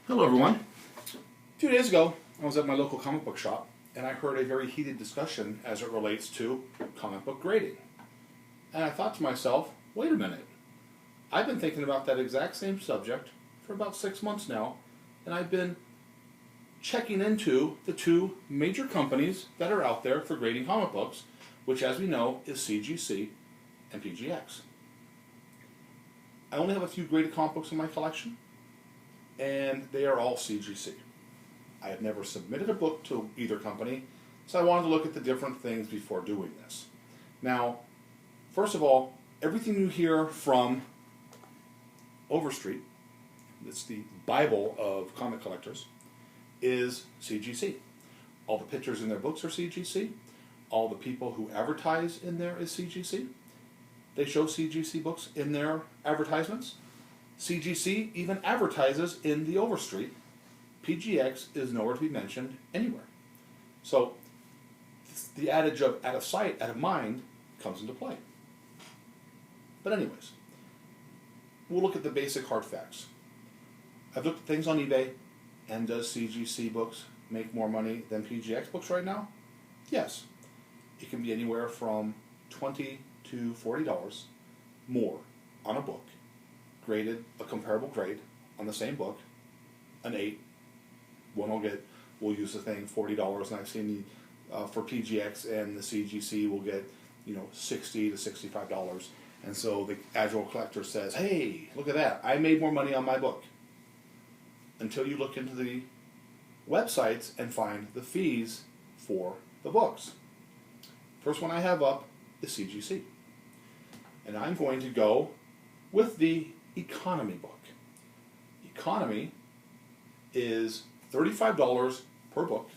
Hello everyone. 2 days ago, I was at my local comic book shop and I heard a very heated discussion as it relates to comic book grading. And I thought to myself, wait a minute. I've been thinking about that exact same subject for about 6 months now, and I've been checking into the two major companies that are out there for grading comic books, which as we know is CGC and Pgx. I only have a few graded comic books in my collection, and they are all CGC. I have never submitted a book to either company, so I wanted to look at the different things before doing this. Now, first of all, everything you hear from Overstreet, it's the Bible of comic collectors, is CGC. All the pictures in their books are CGC. All the people who advertise in there is CGC. They show CGC books in their advertisements. CGC even advertises in the Overstreet. Pgx is nowhere to be mentioned anywhere. So the adage of out of sight, out of mind comes into play. But anyways, we'll look at the basic hard facts. I've looked at things on eBay, and does CGC books make more money than Pgx books right now? Yes. It can be anywhere from $20 to $40 more on a book, graded a comparable grade on the same book, an 8. One we'll use the thing $40, and I've seen the for Pgx and the CGC will get $60 to $65, and so the casual collector says, "Hey, look at that! I made more money on my book." Until you look into the websites and find the fees for the books. First one I have up is CGC, and I'm going to go with the economy book. Economy is $35 per book,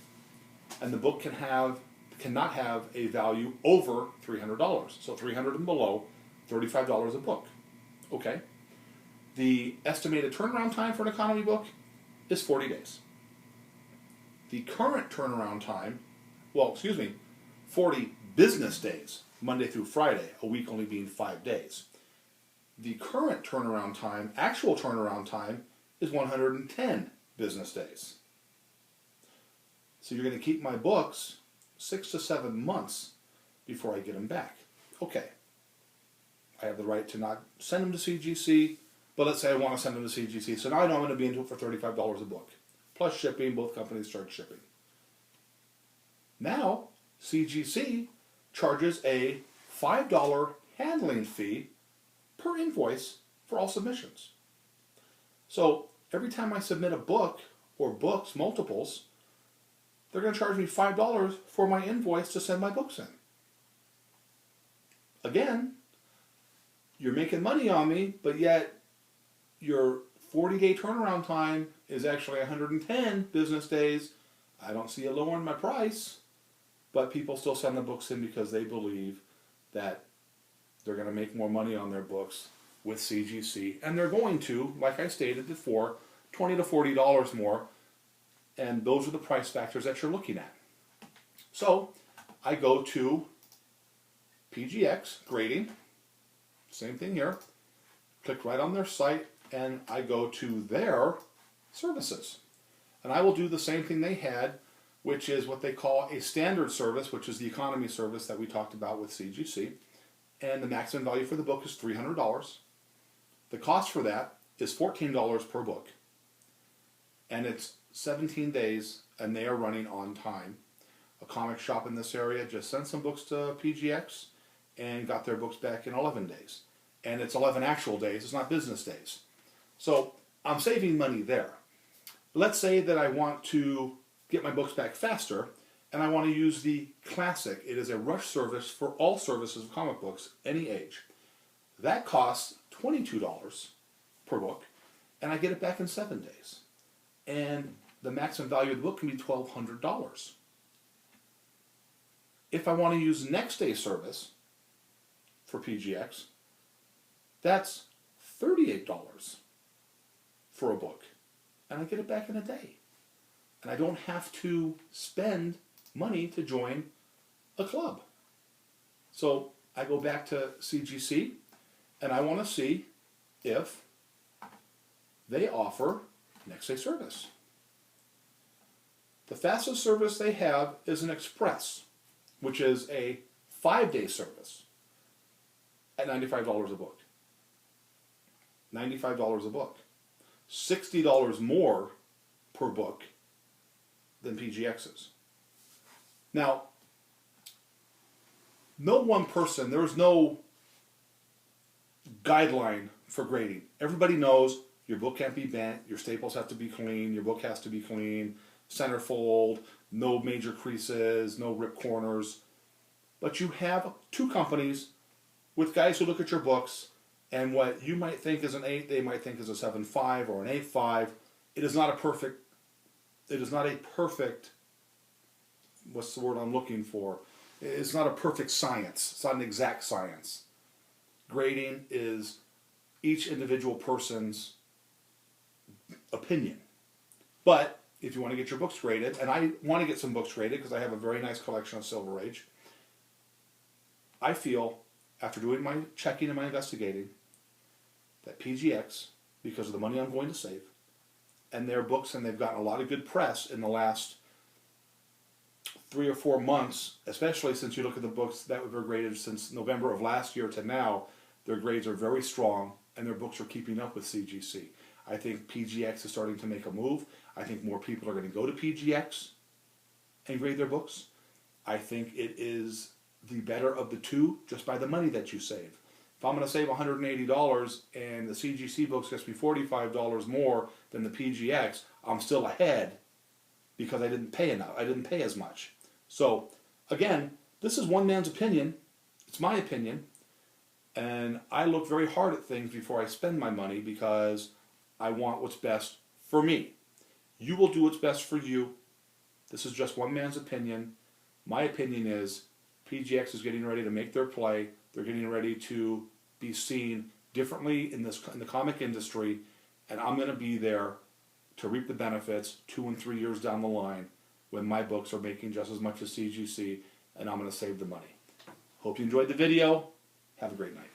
and the book cannot have a value over $300. So $300 and below, $35 a book. Okay. The estimated turnaround time for an economy book is 40 days. The current turnaround time, 40 business days, Monday through Friday, a week only being 5 days. The current turnaround time, actual turnaround time, is 110 business days. So you're going to keep my books 6 to 7 months before I get them back. Okay. I have the right to not send them to CGC, but let's say I want to send them to CGC. So now I know I'm going to be into it for $35 a book. Plus shipping, both companies charge shipping. Now, CGC charges a $5 handling fee per invoice for all submissions. So every time I submit a book or books, multiples, they're going to charge me $5 for my invoice to send my books in. Again, you're making money on me, but yet your 40-day turnaround time is actually 110 business days. I don't see a lowering my price, but people still send the books in because they believe that they're going to make more money on their books with CGC, and they're going to, like I stated before, $20 to $40 more, and those are the price factors that you're looking at. So I go to Pgx Grading, same thing here, click right on their site, and I go to their services. And I will do the same thing they had, which is what they call a standard service, which is the economy service that we talked about with CGC. And the maximum value for the book is $300. The cost for that is $14 per book. And it's 17 days, and they are running on time. A comic shop in this area just sent some books to Pgx and got their books back in 11 days. And it's 11 actual days, it's not business days. So I'm saving money there. Let's say that I want to get my books back faster, and I want to use the Classic. It is a rush service for all services of comic books, any age. That costs $22 per book, and I get it back in 7 days. And the maximum value of the book can be $1,200. If I want to use next day service for Pgx, that's $38 for a book, and I get it back in a day. And I don't have to spend money to join a club. So I go back to CGC, and I want to see if they offer Next day service. The fastest service they have is an express, which is a 5-day service at $95 a book. $95 a book. $60 more per book than PGX's. Now, no one person, there is no guideline for grading. Everybody knows your book can't be bent, your staples have to be clean, your book has to be clean, centerfold, no major creases, no ripped corners. But you have two companies with guys who look at your books, and what you might think is an 8, they might think is a 7.5 or an 8.5. It is not a perfect, what's the word I'm looking for? It's not a perfect science. It's not an exact science. Grading is each individual person's opinion. But if you want to get your books graded, and I want to get some books graded because I have a very nice collection of Silver Age, I feel, after doing my checking and my investigating, that PGX, because of the money I'm going to save, and their books, and they've gotten a lot of good press in the last 3 or 4 months, especially since you look at the books that were graded since November of last year to now, their grades are very strong, and their books are keeping up with CGC. I think PGX is starting to make a move. I think more people are going to go to PGX and grade their books. I think it is the better of the two just by the money that you save. If I'm going to save $180 and the CGC books gets me $45 more than the PGX, I'm still ahead because I didn't pay enough. I didn't pay as much. So, again, this is one man's opinion. It's my opinion. And I look very hard at things before I spend my money because I want what's best for me. You will do what's best for you. This is just one man's opinion. My opinion is PGX is getting ready to make their play. They're getting ready to be seen differently in the comic industry, and I'm going to be there to reap the benefits 2 and 3 years down the line when my books are making just as much as CGC, and I'm going to save the money. Hope you enjoyed the video. Have a great night.